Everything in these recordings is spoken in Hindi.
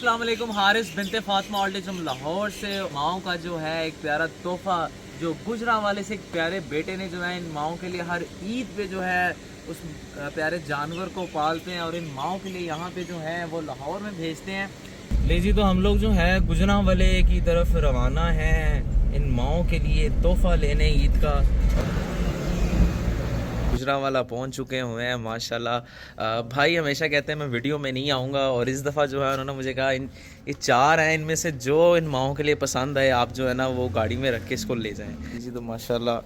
अस्सलाम वालेकुम। हारिस बिनते फातिमा ऑल्टिज्म लाहौर से माओ का जो है एक प्यारा तोहफा जो गुजरांवाले से एक प्यारे बेटे ने जो है इन माओ के लिए हर ईद पे जो है उस प्यारे जानवर को पालते हैं और इन माओ के लिए यहाँ पे जो है वो लाहौर में भेजते हैं। ले जी, तो हम लोग जो है गुजरांवाले की तरफ रवाना हैं इन माओ के लिए तोहफा लेने ईद का। गुजरांवाला पहुंच चुके हुए हैं माशाल्लाह। भाई हमेशा कहते हैं मैं वीडियो में नहीं आऊँगा और इस दफ़ा जो है उन्होंने मुझे कहा ये चार हैं, इनमें से जो इन माओं के लिए पसंद आए आप जो है ना वो गाड़ी में रख के इसको ले जाएं। जी तो माशाल्लाह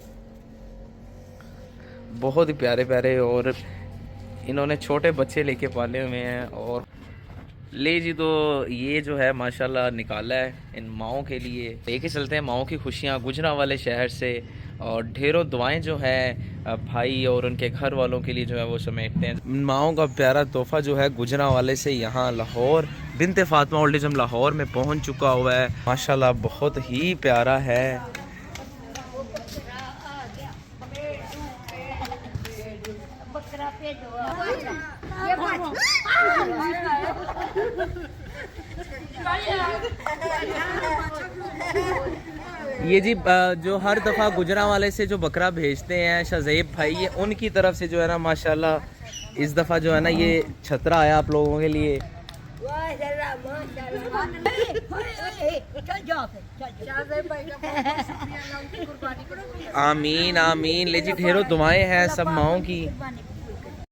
बहुत ही प्यारे प्यारे और इन्होंने छोटे बच्चे लेके पाले हुए हैं। और ले जी, तो ये जो है माशाल्लाह निकाला है इन माओं के लिए। लेके चलते हैं माओं की खुशियाँ गुजरांवाले शहर से और ढेरों दुआएं जो है भाई और उनके घर वालों के लिए जो है वो समेटते हैं। माओं का प्यारा तोहफा जो है गुजरांवाले से यहाँ लाहौर बिनते फातिमा ऑल्टिज्म लाहौर में पहुँच चुका हुआ है। माशाल्लाह बहुत ही प्यारा है। ये जी जो हर दफ़ा गुजरांवाले से जो बकरा भेजते हैं शज़ेब भाई, ये उनकी तरफ से जो है ना माशाल्लाह इस दफ़ा जो है ना ये छतरा आया आप लोगों के लिए। आमीन आमीन। ले जी ढेरों दुआएं हैं सब माओं की।